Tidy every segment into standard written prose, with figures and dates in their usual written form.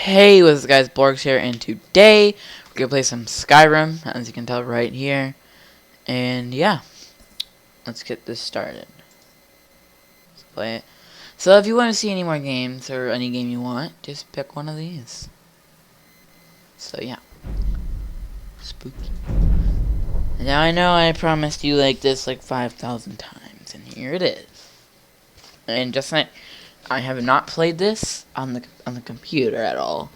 Hey, what's up guys, Borgs here, and today we're gonna play some Skyrim, as you can tell right here. And yeah, let's get this started. Let's play it. So if you want to see any more games, or any game you want, just pick one of these. So yeah. Spooky. And now I know I promised you like this like 5,000 times, and here it is. And just like, I have not played this on the computer at all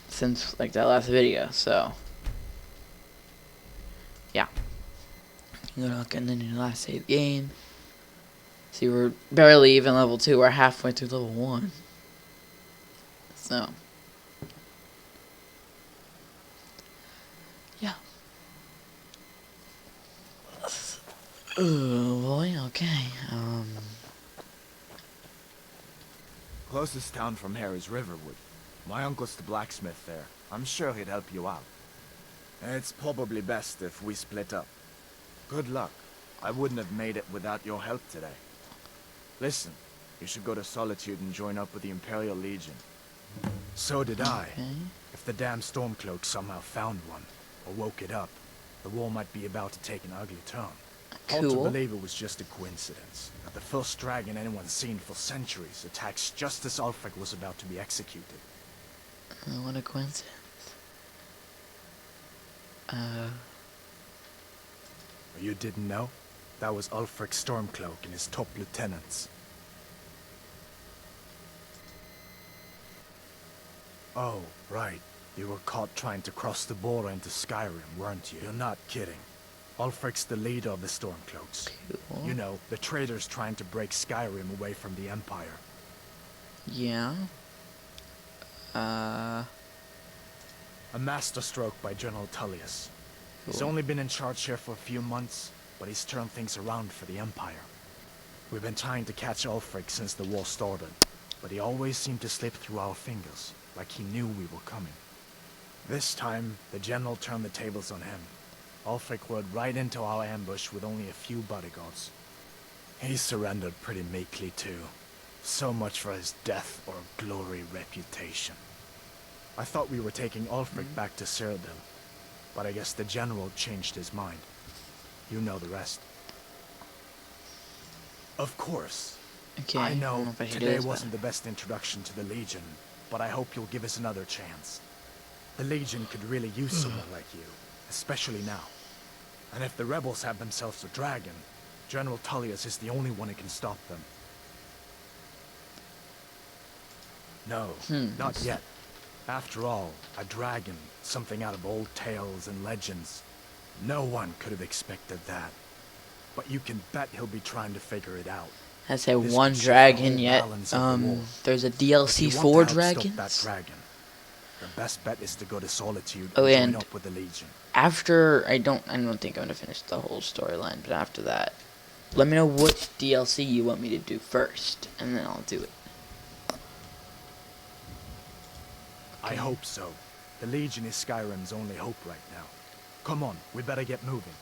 since like that last video, so yeah. Go look and then the last save game. See, we're barely even level 2, we're halfway through level 1. So yeah. Oh boy, okay. Closest town from here is Riverwood. My uncle's the blacksmith there. I'm sure he'd help you out. It's probably best if we split up. Good luck. I wouldn't have made it without your help today. Listen, you should go to Solitude and join up with the Imperial Legion. So did I. Okay. If the damn Stormcloak somehow found one, or woke it up, the war might be about to take an ugly turn. Hard to Cool. believe it was just a coincidence that the first dragon anyone's seen for centuries attacks just as Ulfric was about to be executed. What a coincidence. You didn't know? That was Ulfric's Stormcloak and his top lieutenants. Oh, right. You were caught trying to cross the border into Skyrim, weren't you? You're not kidding. Ulfric's the leader of the Stormcloaks. Cool. You know, the traitors trying to break Skyrim away from the Empire. Yeah. A masterstroke by General Tullius. He's Cool. only been in charge here for a few months, but he's turned things around for the Empire. We've been trying to catch Ulfric since the war started, but he always seemed to slip through our fingers, like he knew we were coming. This time, the General turned the tables on him. Ulfric rode right into our ambush with only a few bodyguards. He surrendered pretty meekly too. So much for his death or glory reputation. I thought we were taking Ulfric back to Cyrodiil, but I guess the General changed his mind. You know the rest. Of course. Okay. I don't know if I should do today this, wasn't the best introduction to the Legion, but I hope you'll give us another chance. The Legion could really use someone like you, especially now. And if the rebels have themselves a dragon, General Tullius is the only one who can stop them. No, not yet. After all, a dragon, something out of old tales and legends. No one could have expected that. But you can bet he'll be trying to figure it out. I say This one could shift the dragon whole yet. balance of the war. There's a If DLC you for want to help stop that dragons. dragon, the best bet is to go to Solitude Oh, and and join up with the Legion. After I don't think I'm gonna finish the whole storyline, but after that, let me know which DLC you want me to do first, and then I'll do it. I hope so. The Legion is Skyrim's only hope right now. Come on, we better get moving.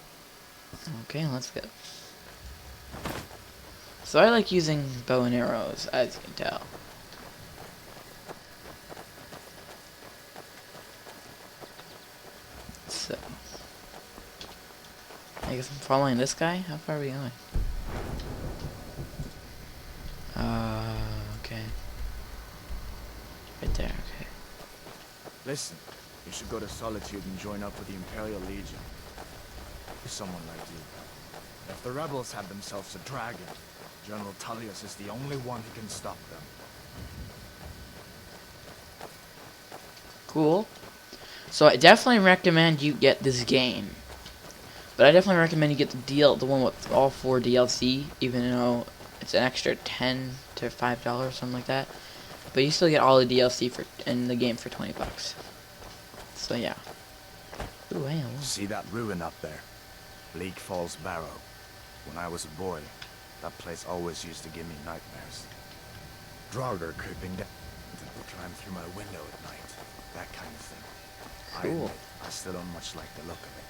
Okay, let's go. So I like using bow and arrows, as you can tell. So I guess I'm following this guy? How far are we going? Okay. Right there, okay. Listen, you should go to Solitude and join up with the Imperial Legion. Someone like you. If the rebels have themselves a dragon, General Tullius is the only one who can stop them. Cool. So I definitely recommend you get this game. But I definitely recommend you get the one with all 4 DLC, even though it's an extra $10 to $5, something like that. But you still get all the DLC in the game for 20 bucks. So yeah. Ooh, hey, See that ruin up there? Bleak Falls Barrow. When I was a boy, that place always used to give me nightmares. Draugr creeping down to climb through my window at night. That kind of thing. I Cool. admit, I still don't much like the look of it.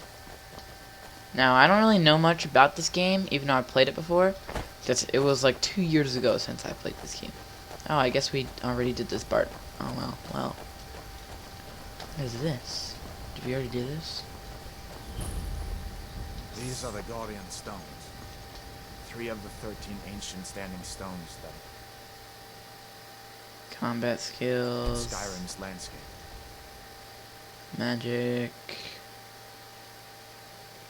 Now, I don't really know much about this game, even though I played it before. Because it was like 2 years ago since I played this game. Oh, I guess we already did this part. Oh, well. What is this? Did we already do this? These are the Guardian Stones. 3 of the 13 ancient standing stones that Combat skills. Skyrim's landscape. Magic.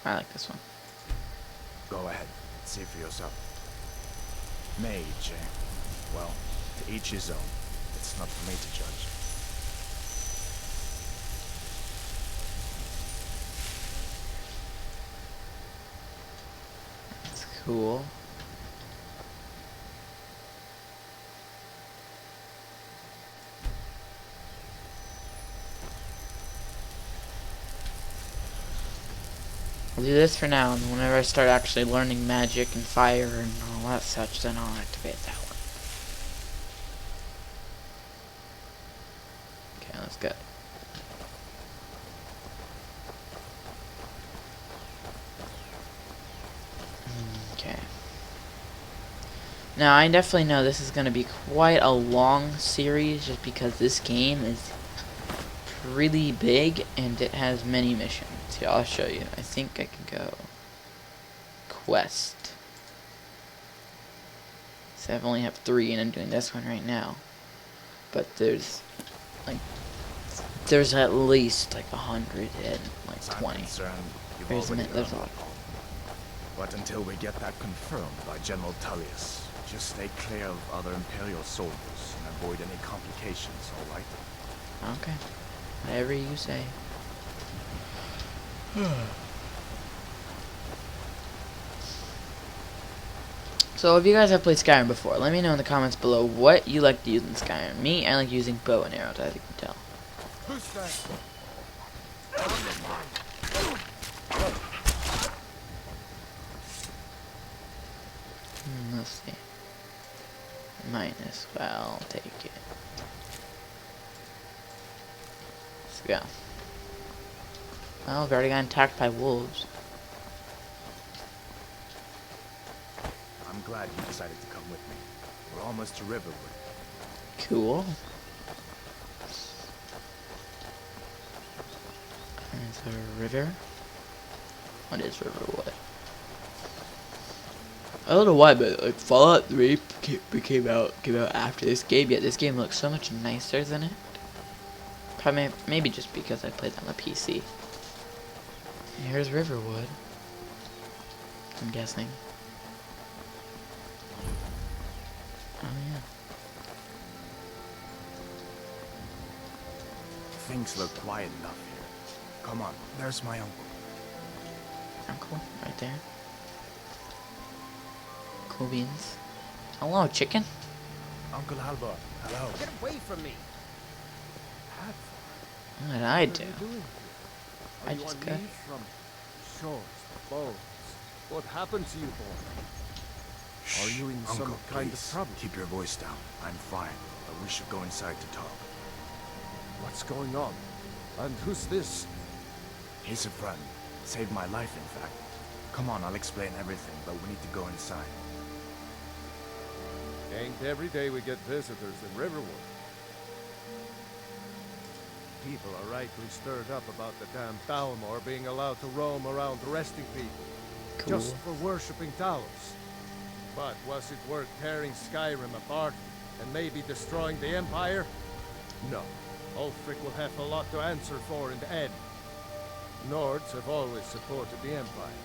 I like this one. Go ahead, see for yourself. Mage, eh? Well, to each his own. It's not for me to judge. That's cool. I'll do this for now, and whenever I start actually learning magic and fire and all that such, then I'll activate that one. Okay, let's go. Okay. Now, I definitely know this is going to be quite a long series, just because this game is really big, and it has many missions. Here, I'll show you. I think I can go quest. So I only have 3, and I'm doing this one right now. But there's at least like 120. There's a lot. But until we get that confirmed by General Tullius, just stay clear of other Imperial soldiers and avoid any complications, alright? Okay. Whatever you say. So if you guys have played Skyrim before, let me know in the comments below what you like to use in Skyrim. Me, I like using bow and arrows, as you can tell. Let's see. Might as well take it. Let's go. Well, we've already got attacked by wolves. I'm glad you decided to come with me. We're almost to Riverwood. Cool. There's a river. What is Riverwood? I don't know why, but like Fallout 3 came out after this game. Yet this game looks so much nicer than it. Probably maybe just because I played on the PC. Here's Riverwood. I'm guessing. Oh yeah. Things look quiet enough here. Come on, there's my uncle. Uncle, right there. Cool beans. Hello, chicken. Uncle Halvor, hello. Get away from me! What did I do? What are you doing here? I Are you just on got- leave from shores, boats? What happened to you, boy? Shh, Are you in Uncle, some kind of please. trouble? Keep your voice down. I'm fine, but we should go inside to talk. What's going on? And who's this? He's a friend. Saved my life, in fact. Come on, I'll explain everything, but we need to go inside. Ain't every day we get visitors in Riverwood. People are rightly stirred up about the damn Thalmor being allowed to roam around arresting people. Cool. Just for worshipping Talos. But was it worth tearing Skyrim apart and maybe destroying the Empire? No. Ulfric will have a lot to answer for in the end. Nords have always supported the Empire.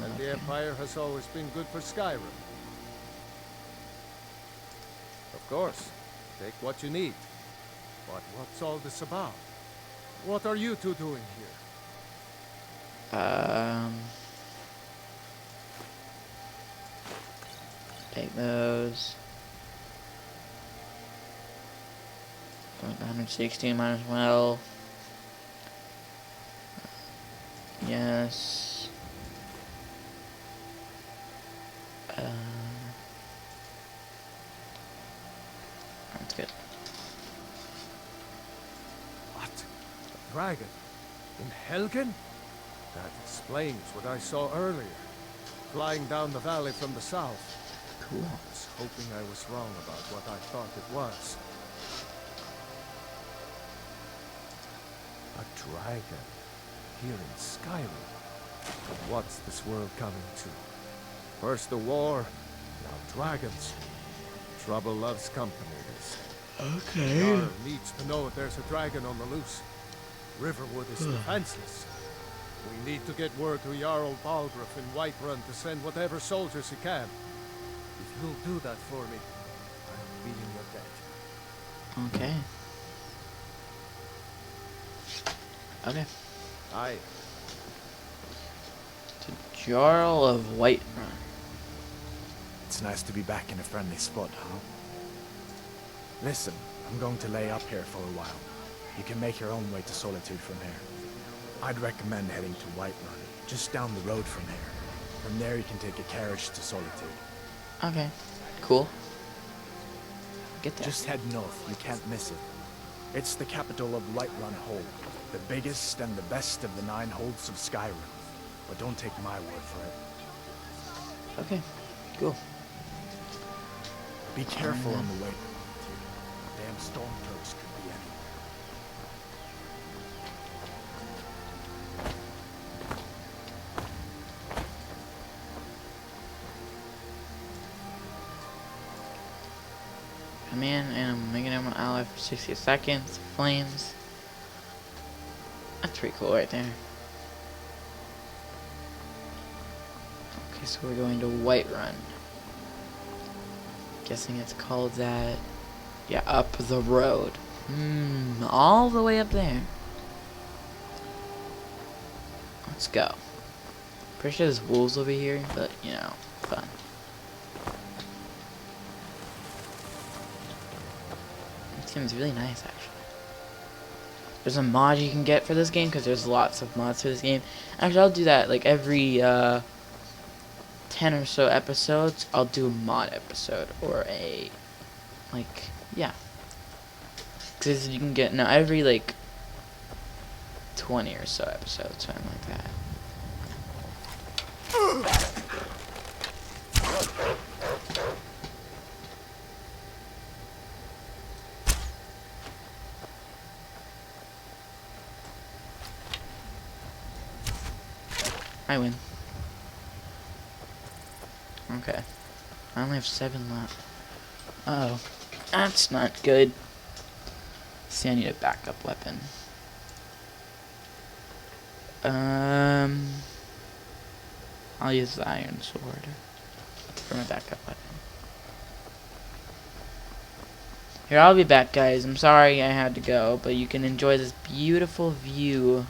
And the Empire has always been good for Skyrim. Of course, take what you need. But what's all this about? What are you two doing here? Take those. 116 might as well. Yes. That's good. What? A dragon? In Helgen? That explains what I saw earlier. Flying down the valley from the south. Cool. I was hoping I was wrong about what I thought it was. A dragon here in Skyrim. But what's this world coming to? First the war, now dragons. Trouble loves company, they say. Okay. Jarl needs to know if there's a dragon on the loose. Riverwood is defenseless. We need to get word to Jarl Balgruuf in Whiterun to send whatever soldiers he can. If you'll do that for me, I'll be in your debt. Okay. Okay. Aye. To Jarl of Whiterun. It's nice to be back in a friendly spot, huh? Listen, I'm going to lay up here for a while. You can make your own way to Solitude from here. I'd recommend heading to Whiterun, just down the road from here. From there you can take a carriage to Solitude. Okay. Cool. Get there. Just head north, you can't miss it. It's the capital of Whiterun Hold, the biggest and the best of the 9 holds of Skyrim. But don't take my word for it. Okay. Cool. Be careful on the way. Damn storm turks could be anywhere. Come in and I'm making him an ally for 60 seconds. Flames. That's pretty cool right there. Okay, so we're going to Whiterun. Guessing it's called that. Yeah, up the road. All the way up there. Let's go. Pretty sure there's wolves over here, but you know, fun. This game is really nice, actually. There's a mod you can get for this game because there's lots of mods for this game. Actually, I'll do that like every 10 or so episodes. I'll do a mod episode or a like yeah. Because you can get every like 20 or so episodes, something like that. I win. Okay. I only have 7 left. Uh oh. That's not good. See, I need a backup weapon. I'll use the iron sword for my backup weapon. Here, I'll be back, guys. I'm sorry I had to go, but you can enjoy this beautiful view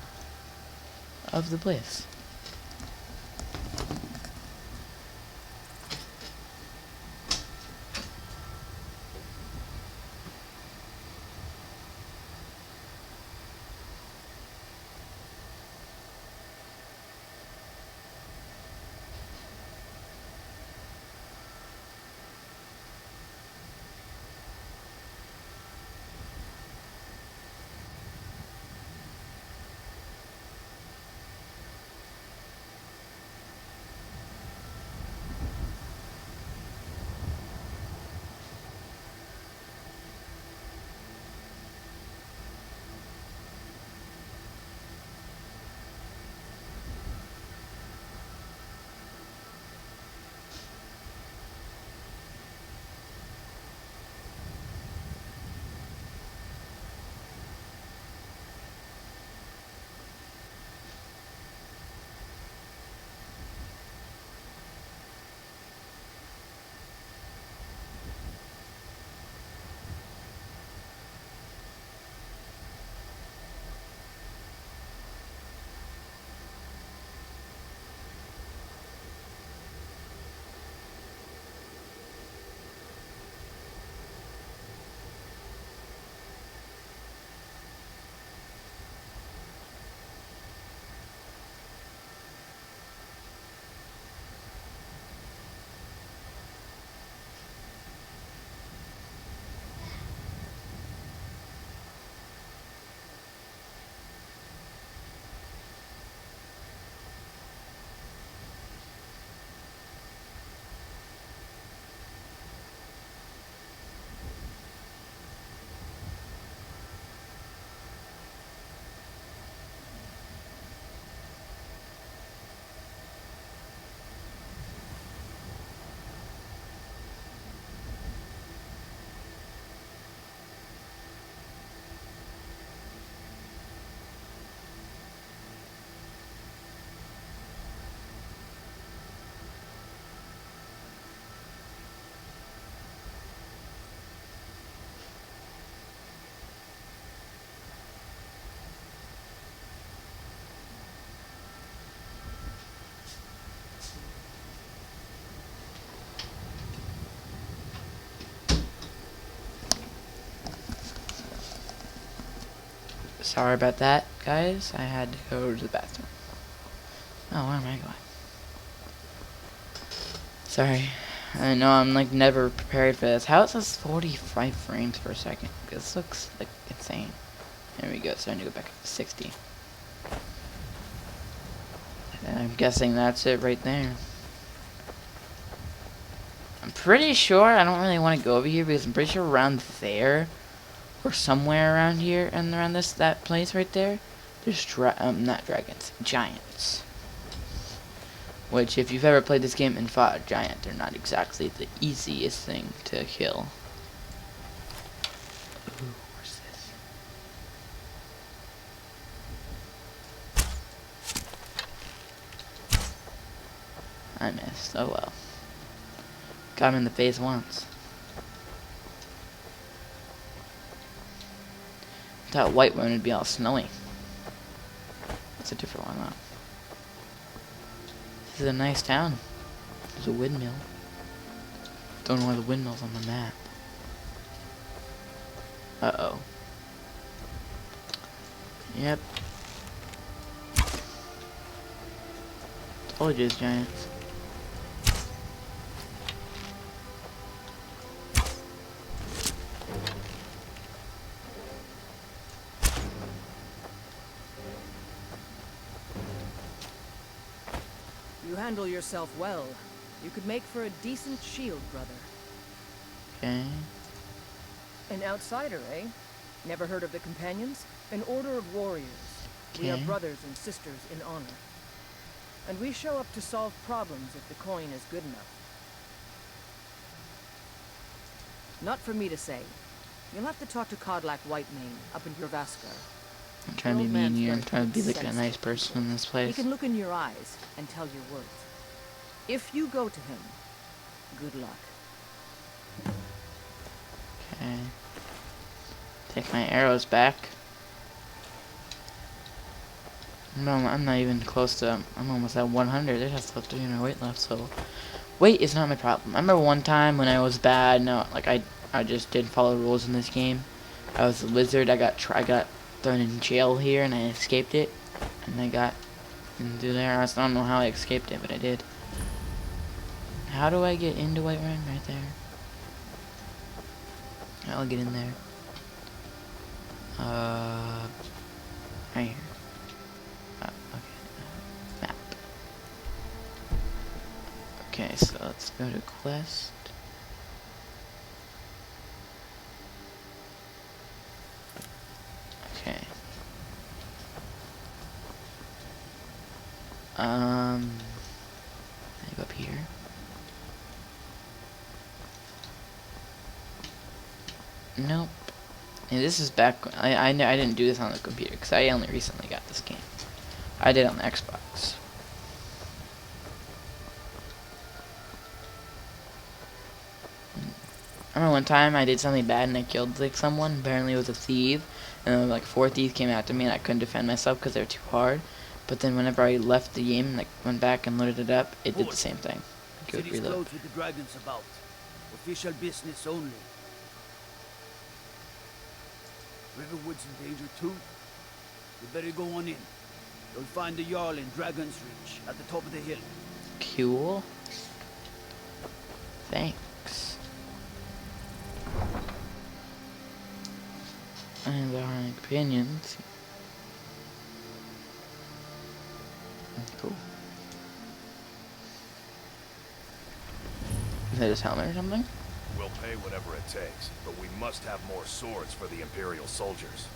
of the place. Sorry about that, guys. I had to go to the bathroom. Oh, where am I going? Sorry. I know I'm like never prepared for this. How is this 45 frames per second? This looks like insane. There we go. It's starting to go back up to 60. And I'm guessing that's it right there. I'm pretty sure I don't really want to go over here because I'm pretty sure around there or somewhere around here and around that place right there, there's not dragons, giants. Which, if you've ever played this game and fought a giant, they're not exactly the easiest thing to kill. Ooh, what's this? I missed. Oh well. Got him in the face once. That white one would be all snowy. That's a different one though. This is a nice town. There's a windmill. Don't know why the windmill's on the map. Uh-oh. Yep. Told you it's giants. You handle yourself well. You could make for a decent shield, brother. Okay. An outsider, eh? Never heard of the Companions? An order of warriors. We are Okay. brothers and sisters in honor. And we show up to solve problems if the coin is good enough. Not for me to say. You'll have to talk to Kodlak Whitemane up in Jorvaskar. I'm trying to be Old mean man's here. I'm very trying to be like a sensitive. nice person in this He place. can look in your eyes and tell your words. If you go to him, good luck. Okay. Take my arrows back. No, I'm not even close to. I'm almost at 100. There's still 300 weight left, so weight is not my problem. I remember one time when I was bad. No, like I just didn't follow rules in this game. I was a lizard. I got thrown in jail here, and I escaped it. And I got into there. I don't know how I escaped it, but I did. How do I get into Whiterun? Right there. I'll get in there. Right here. Okay. Map. Okay, so let's go to quest. Okay. I go up here. Nope. And this is back. I didn't do this on the computer because I only recently got this game. I did it on the Xbox. I remember one time I did something bad and I killed like someone. Apparently it was a thief, and then like 4 thieves came after me and I couldn't defend myself because they were too hard. But then whenever I left the game and like went back and loaded it up, it did the same thing. It would City's reload. closed with the dragons about. Official business only. Riverwood's in danger too. We better go on in. You'll find the Jarl in Dragon's Reach at the top of the hill. Cool. Thanks. And our companions. Cool. Is that his helmet or something? We'll pay whatever it takes, but we must have more swords for the Imperial soldiers.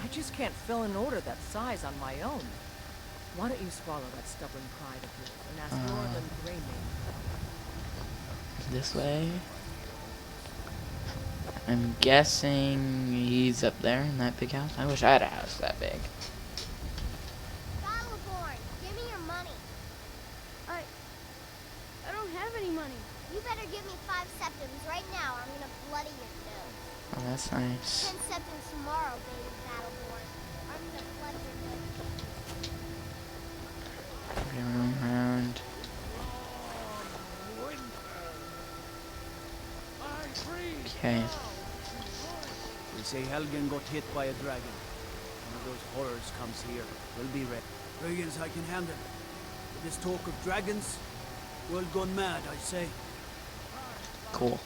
I just can't fill an order that size on my own. Why don't you swallow that stubborn pride of yours and ask Northern Greymane? This way. I'm guessing he's up there in that big house. I wish I had a house that big. Battleborn, give me your money. I don't have any money. You better give me 5 septims right now, or I'm gonna bloody your nose. Oh, that's nice. 10 septims tomorrow, baby Battleborn. I'm gonna bloody your nose. Okay, roam around. Okay. They say Helgen got hit by a dragon. one of those horrors comes here, we'll be ready. Brigands I can handle. With this talk of dragons, world gone mad, I say. Cool.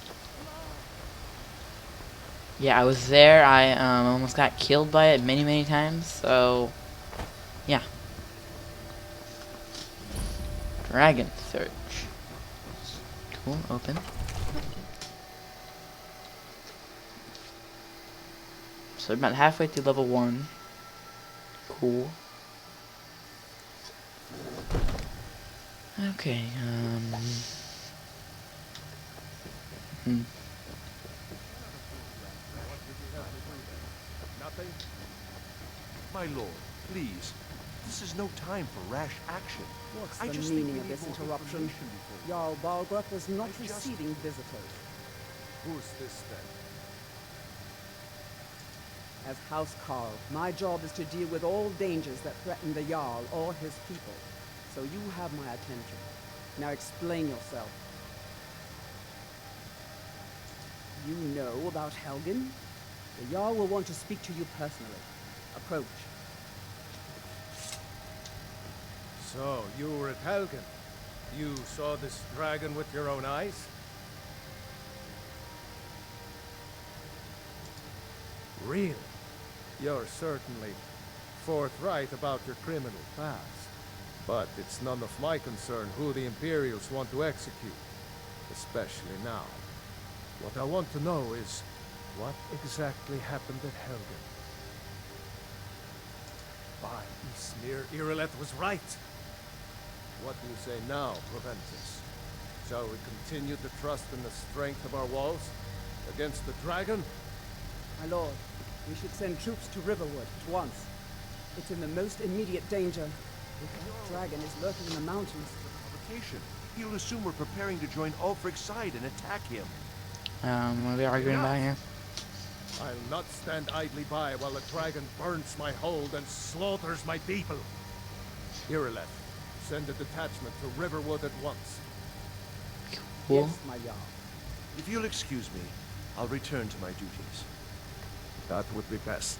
Yeah, I was there. I almost got killed by it many times. So, yeah. Dragon search. Cool. Open. So about halfway through level 1. Cool. Okay. Nothing? My lord, please. This is no time for rash action. What's I the just think meaning we of need this more interruption? information before we- Jarl Balgruuf is not I just- receiving visitors. Who's this then? As House Carl, my job is to deal with all dangers that threaten the Jarl or his people. So you have my attention. Now explain yourself. You know about Helgen? The Jarl will want to speak to you personally. Approach. So, you were at Helgen. You saw this dragon with your own eyes? Really? You're certainly forthright about your criminal past. But it's none of my concern who the Imperials want to execute. Especially now. What I want to know is, what exactly happened at Helgen? By Ismir, Irileth was right. What do you say now, Proventus? Shall we continue to trust in the strength of our walls against the dragon? My lord, we should send troops to Riverwood at once. It's in the most immediate danger. The dragon is lurking in the mountains. Provocation. He'll assume we're preparing to join Ulfric's side and attack him. What are we arguing about here? I'll not stand idly by while the dragon burns my hold and slaughters my people. Irileth, send a detachment to Riverwood at once. Cool. Yes, my Jarl. If you'll excuse me, I'll return to my duties. That would be best.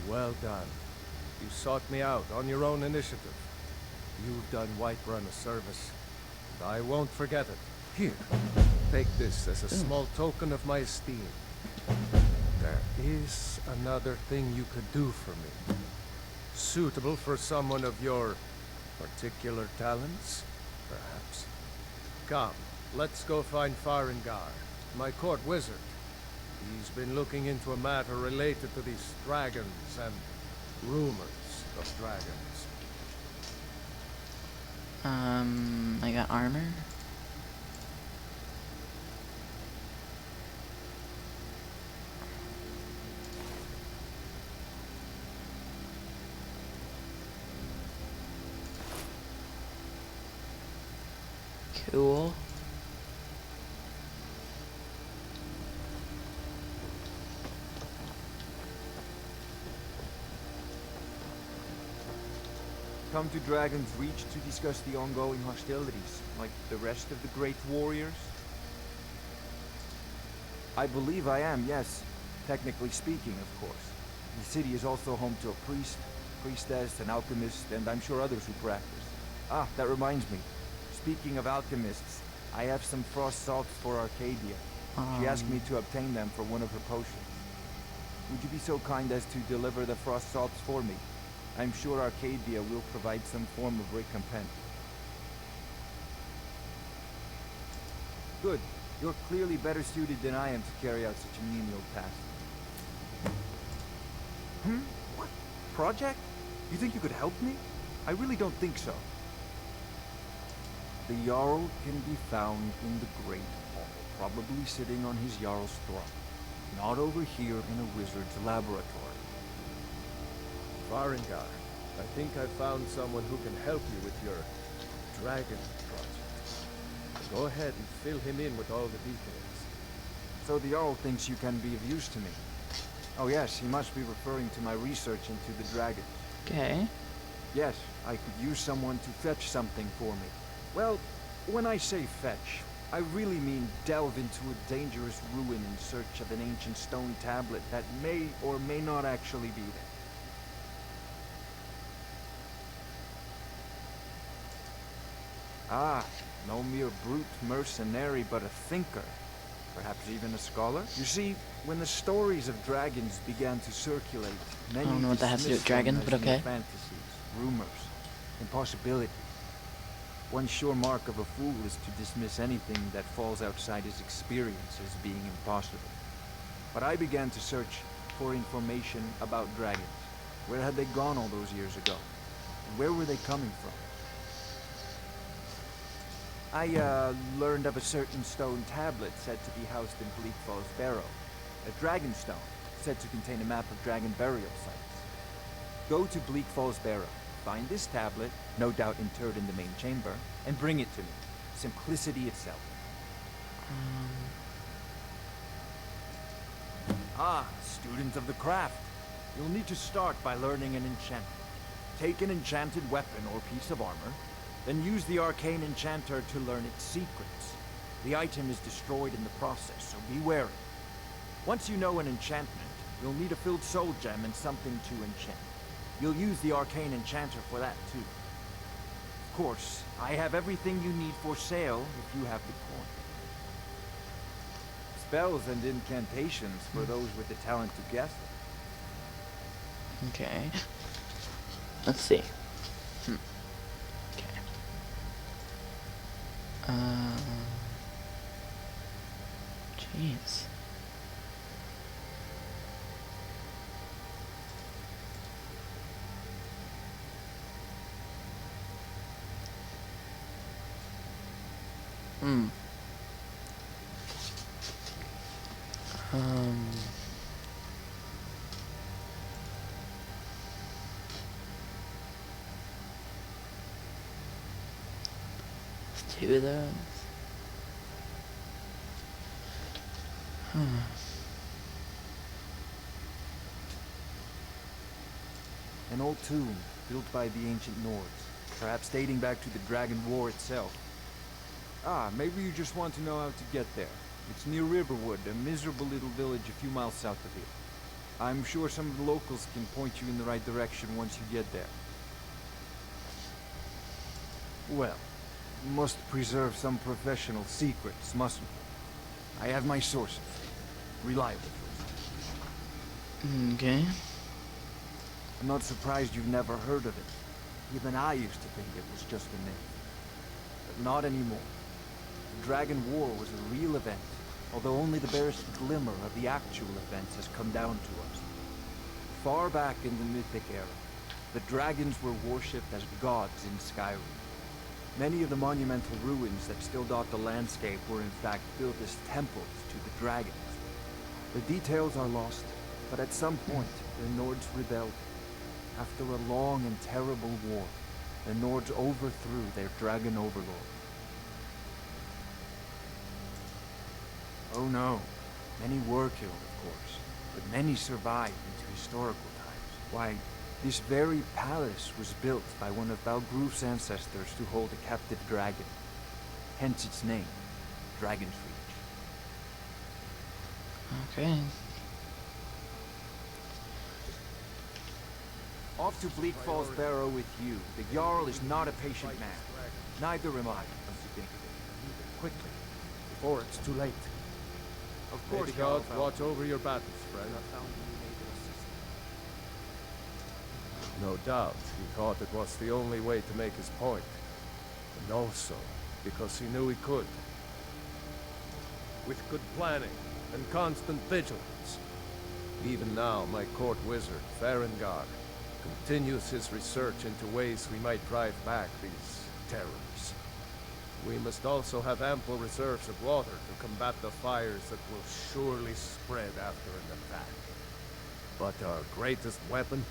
Well done. You sought me out on your own initiative. You've done Whiterun a service, and I won't forget it. Here, take this as a small token of my esteem. There is another thing you could do for me. Suitable for someone of your particular talents, perhaps. Come, let's go find Farengar, my court wizard. He's been looking into a matter related to these dragons and rumors of dragons. I got armor. Cool. Come to Dragon's Reach to discuss the ongoing hostilities, like the rest of the great warriors? I believe I am, yes. Technically speaking, of course. The city is also home to a priest, priestess, an alchemist, and I'm sure others who practice. Ah, that reminds me. Speaking of alchemists, I have some frost salts for Arcadia. She asked me to obtain them for one of her potions. Would you be so kind as to deliver the frost salts for me? I'm sure Arcadia will provide some form of recompense. Good. You're clearly better suited than I am to carry out such a menial task. What? Project? You think you could help me? I really don't think so. The Jarl can be found in the Great Hall, probably sitting on his Jarl's throne. Not over here in a wizard's laboratory. Farengar, I think I found someone who can help you with your dragon project. Go ahead and fill him in with all the details. So the Jarl thinks you can be of use to me. Oh yes, he must be referring to my research into the dragons. Okay. Yes, I could use someone to fetch something for me. Well, when I say fetch, I really mean delve into a dangerous ruin in search of an ancient stone tablet that may or may not actually be there. Ah, no mere brute mercenary, but a thinker. Perhaps even a scholar? You see, when the stories of dragons began to circulate, many I don't know what that has to do with dismissed them dragons, as but mere okay. fantasies, rumors, impossibilities. One sure mark of a fool is to dismiss anything that falls outside his experience as being impossible. But I began to search for information about dragons. Where had they gone all those years ago? And where were they coming from? I learned of a certain stone tablet said to be housed in Bleak Falls Barrow. A dragon stone, said to contain a map of dragon burial sites. Go to Bleak Falls Barrow, find this tablet, no doubt interred in the main chamber, and bring it to me. Simplicity itself. Ah, student of the craft. You'll need to start by learning an enchantment. Take an enchanted weapon or piece of armor, then use the arcane enchanter to learn its secrets. The item is destroyed in the process, so be wary. Once you know an enchantment, you'll need a filled soul gem and something to enchant. You'll use the arcane enchanter for that too. Of course, I have everything you need for sale if you have the coin. Spells and incantations for those with the talent to guess. Okay. Let's see. Okay. Jeez. Hmm. Let's do those. An old tomb built by the ancient Nords, perhaps dating back to the Dragon War itself. Ah, maybe you just want to know how to get there. It's near Riverwood, a miserable little village a few miles south of here. I'm sure some of the locals can point you in the right direction once you get there. Well, we must preserve some professional secrets, mustn't we? I have my sources. Reliable sources. Okay. I'm not surprised you've never heard of it. Even I used to think it was just a myth. But not anymore. The Dragon War was a real event, although only the barest glimmer of the actual events has come down to us. Far back in the Mythic era, the dragons were worshipped as gods in Skyrim. Many of the monumental ruins that still dot the landscape were in fact built as temples to the dragons. The details are lost, but at some point, the Nords rebelled. After a long and terrible war, the Nords overthrew their dragon overlord. Oh no, many were killed, of course, but many survived into historical times. Why, this very palace was built by one of Balgroof's ancestors to hold a captive dragon. Hence its name, Dragon's Reach. Okay. Off to Bleak Falls Barrow with you. The Jarl is not a patient man. Neither am I, once you think of it. Quickly, before it's too late. Of May course, the gods Jarl. watch over your battles, friend. No doubt, he thought it was the only way to make his point. And also, because he knew he could. With good planning and constant vigilance. Even now, my court wizard, Farengard, continues his research into ways we might drive back these terrors. We must also have ample reserves of water to combat the fires that will surely spread after an attack. But our greatest weapon?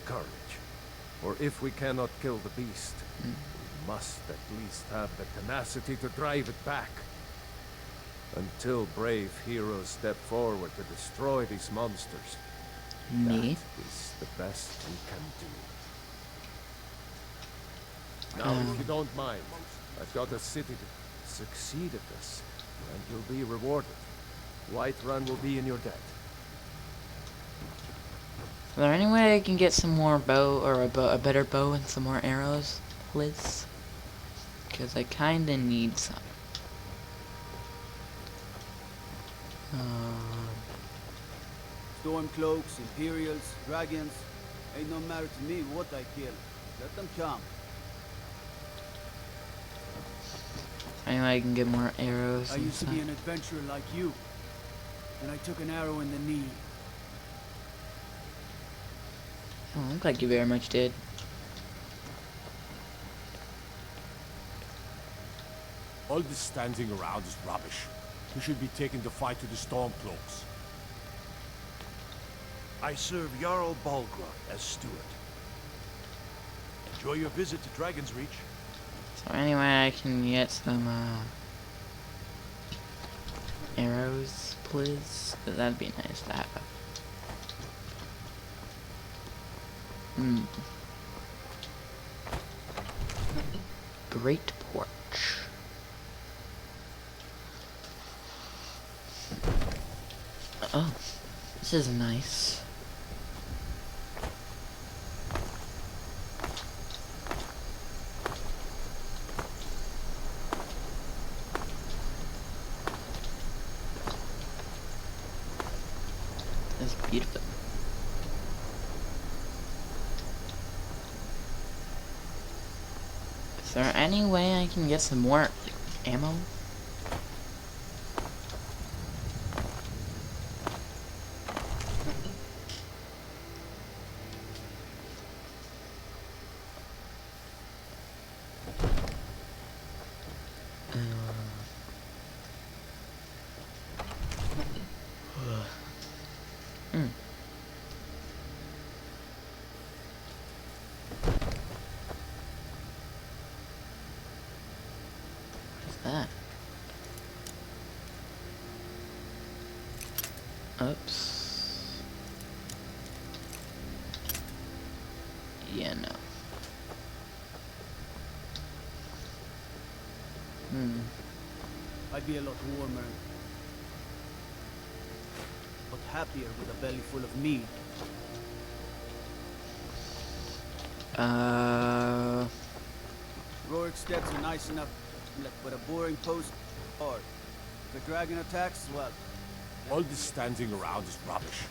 Courage. For if we cannot kill the beast, we must at least have the tenacity to drive it back. Until brave heroes step forward to destroy these monsters, Me? that is the best we can do. Now, if you don't mind, I've got a Succeed at this, and you'll be rewarded. Whiterun will be in your debt. Is there any way I can get some more bow, or a better bow and some more arrows, please? Because I kinda need some. Stormcloaks, Imperials, dragons. Ain't no matter to me what I kill. Let them come. Anyway, I can get more arrows I and used to stuff. be an adventurer like you. Then I took an arrow in the knee. Don't look like you very much did. All this standing around is rubbish. We should be taking the fight to the Stormcloaks. I serve Jarl Balgraf as steward. Enjoy your visit to Dragon's Reach. So anyway, I can get some arrows, please. That'd be nice to have. Great porch. Oh, this is nice. It's beautiful. Is there any way I can get some more ammo? That. Oops. Yeah, no. I'd be a lot warmer. But happier with a belly full of meat. Rorik steads are nice enough, but a boring post hard. If the dragon attacks, well... All this standing around is rubbish.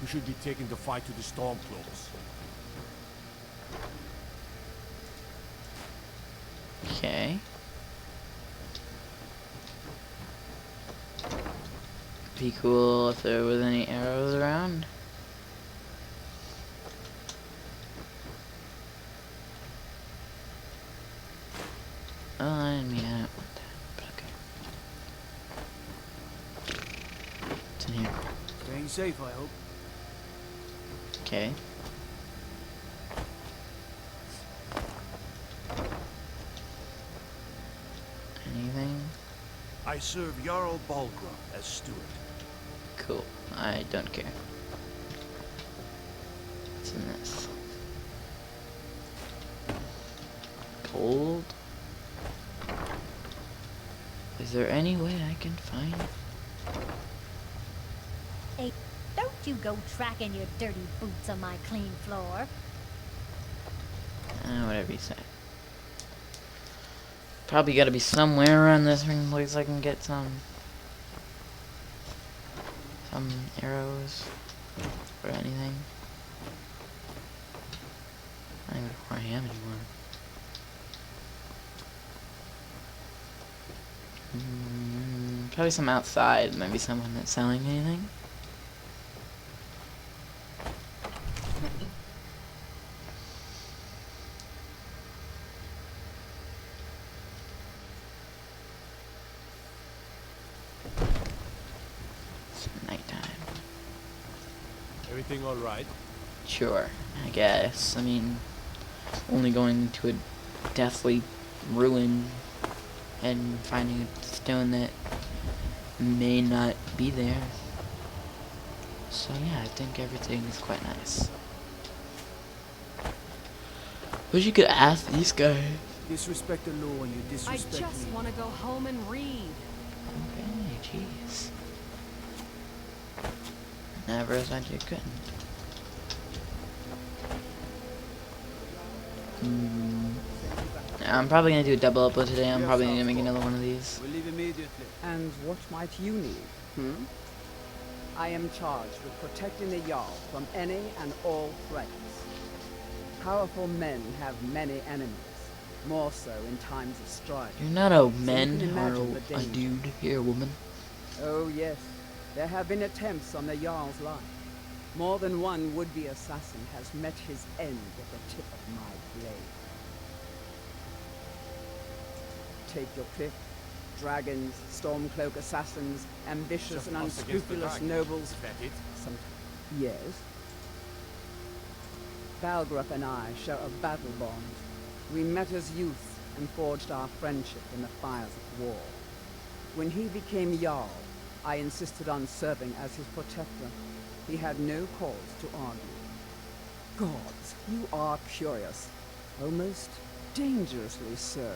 We should be taking the fight to the Stormcloaks. Okay. Be cool if there was any arrows around. Oh, I didn't mean I don't want that, but okay. What's in here? Staying safe, I hope. Okay. Anything? I serve Jarl Balgraf as steward. Cool. I don't care. What's in this? Gold? Is there any way I can find? Hey, don't you go tracking your dirty boots on my clean floor. Whatever you say. Probably gotta be somewhere around this place I can get some arrows or anything. I don't even know where I am anymore. Probably some outside, maybe someone that's selling anything. It's nighttime. Everything all right? Sure, I guess. I mean, only going to a deathly ruin and finding a stone that may not be there. So yeah, I think everything is quite nice. Wish you could ask these guys Disrespect the law and you I disrespect just me. want to go home and read. Okay, jeez. Never said you couldn't. I'm probably gonna do a double upload today. I'm probably gonna make another one of these. We'll leave immediately. And what might you need, I am charged with protecting the Jarl from any and all threats. Powerful men have many enemies, more so in times of strife. You're not a So you man can or imagine the a danger. dude. You're a woman. Oh yes, there have been attempts on the Jarl's life. More than one would-be assassin has met his end at the tip of my blade. Take your pick. Dragons, Stormcloak assassins, ambitious and Just us against the unscrupulous dragon. nobles. Is that it? Sometimes. Yes. Balgrup and I share a battle bond. We met as youth and forged our friendship in the fires of war. When he became Jarl, I insisted on serving as his protector. He had no cause to argue. Gods, you are curious. Almost dangerously so.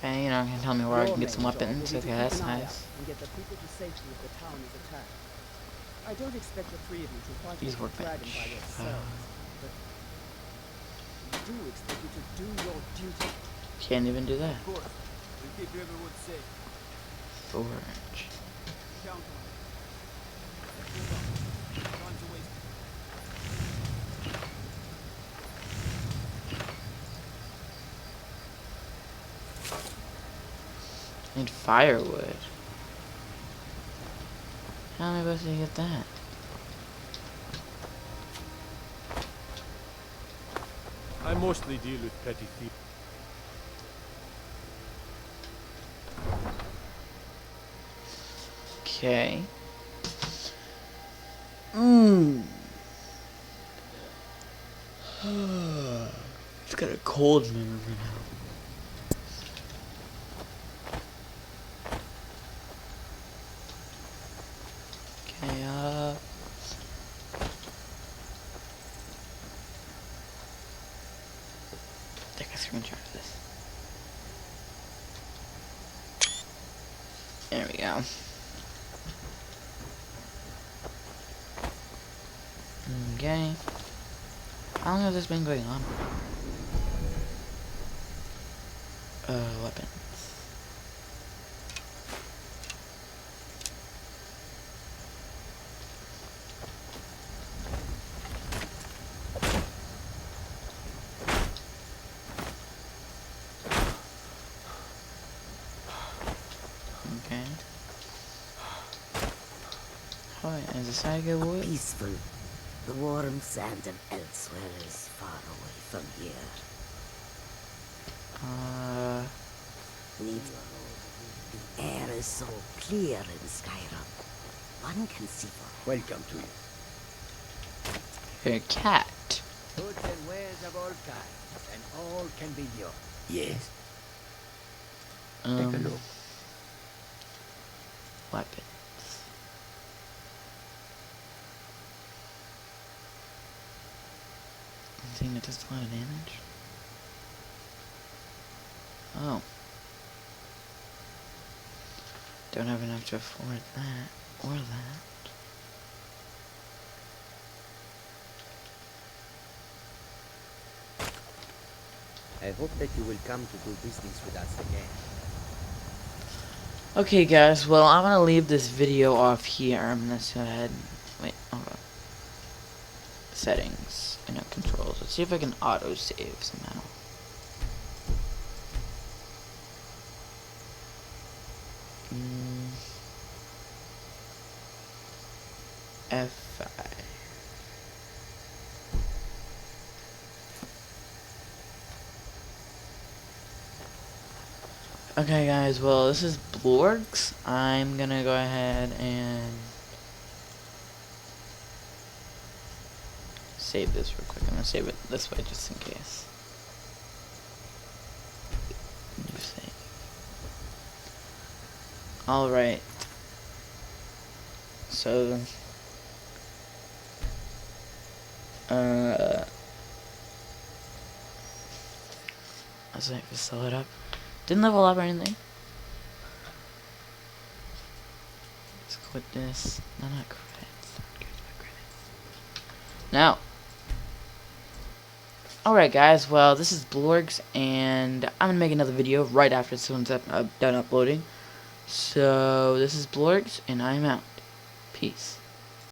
And you know, you can tell me where I Your can get some main job will weapons. be to Okay, keep that's an eye out nice. and get the people to safety if the town is attacked. I don't expect the three of you to fight Use the dragon workbench. by yourselves, but I do expect you to do your duty. Can't even do that. Of course. We'll keep Riverwood safe. Forge. Count on it. Let's move on. Time's a waste. Need firewood. How am I supposed to get that? I mostly deal with petty thieves. Okay. It's got a cold in my room right now. Okay, take a screenshot of this. There we go. Okay. How long has this been going on? Weapons. Okay. Oh, is this how you get wood? Peaceful. The warm sand of elsewhere is far away from here. Need the air is so clear in Skyrim. One can see for. Welcome to you. You're a cat. Goods and wares of all kinds, and all can be yours. Yes. Take a look. Weapons. Thing that does a lot of damage. Oh. Don't have enough to afford that or that. I hope that you will come to do business with us again. Okay guys, well I'm gonna leave this video off here. I'm gonna go ahead. Wait, hold on. Settings. Controls. Let's see if I can auto save somehow. F5. Okay guys, well this is Blorgs. I'm gonna go ahead and save this real quick. I'm gonna save it this way just in case. New save. Alright. So Let's make this fill it up. Didn't level up or anything. Let's quit this. No, not credits. Don't care about credits. Now. Alright guys, well this is Blorgs, and I'm gonna make another video right after this one's done uploading. So this is Blorgs, and I'm out. Peace.